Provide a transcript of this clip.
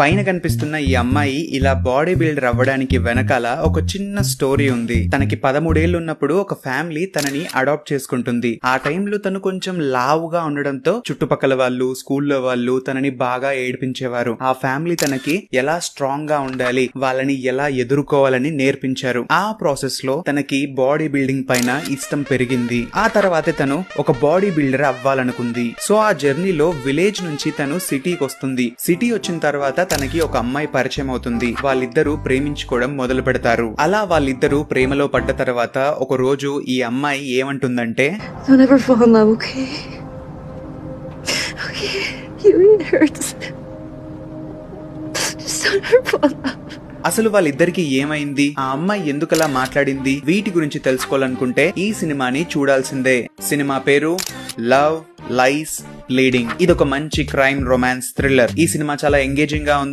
పైన కనిపిస్తున్న ఈ అమ్మాయి ఇలా బాడీ బిల్డర్ అవ్వడానికి వెనకాల ఒక చిన్న స్టోరీ ఉంది. తనకి 13 ఏళ్ళు ఉన్నప్పుడు ఒక ఫ్యామిలీ తనని అడాప్ట్ చేసుకుంటుంది. ఆ టైంలో తను కొంచెం లావుగా ఉండడంతో చుట్టుపక్కల వాళ్ళు, స్కూల్లో వాళ్ళు తనని బాగా ఏడిపించేవారు. ఆ ఫ్యామిలీ తనకి ఎలా స్ట్రాంగ్ గా ఉండాలి, వాళ్ళని ఎలా ఎదుర్కోవాలని నేర్పించారు. ఆ ప్రాసెస్ లో తనకి బాడీ బిల్డింగ్ పైన ఇష్టం పెరిగింది. ఆ తర్వాతే తను ఒక బాడీ బిల్డర్ అవ్వాలనుకుంది. సో ఆ జర్నీలో విలేజ్ నుంచి తను సిటీకి వస్తుంది. సిటీ వచ్చిన తర్వాత తనకి ఒక అమ్మాయి పరిచయం అవుతుంది. వాళ్ళిద్దరూ ప్రేమించుకోవడం మొదలు పెడతారు. అలా వాళ్ళిద్దరూ ప్రేమలో పడ్డ తర్వాత ఒక రోజు ఈ అమ్మాయి ఏమంటుందంటే, Don't ever fall in love, okay? Okay, it hurts. Just don't ever fall in love. అసలు వాళ్ళిద్దరికి ఏమైంది, ఆ అమ్మాయి ఎందుకలా మాట్లాడింది, వీటి గురించి తెలుసుకోవాలనుకుంటే ఈ సినిమాని చూడాల్సిందే. సినిమా పేరు లవ్ లైస్ లీడింగ్. ఇదొక మంచి క్రైమ్ రొమాన్స్ థ్రిల్లర్. ఈ సినిమా చాలా ఎంగేజింగ్ గా ఉంది.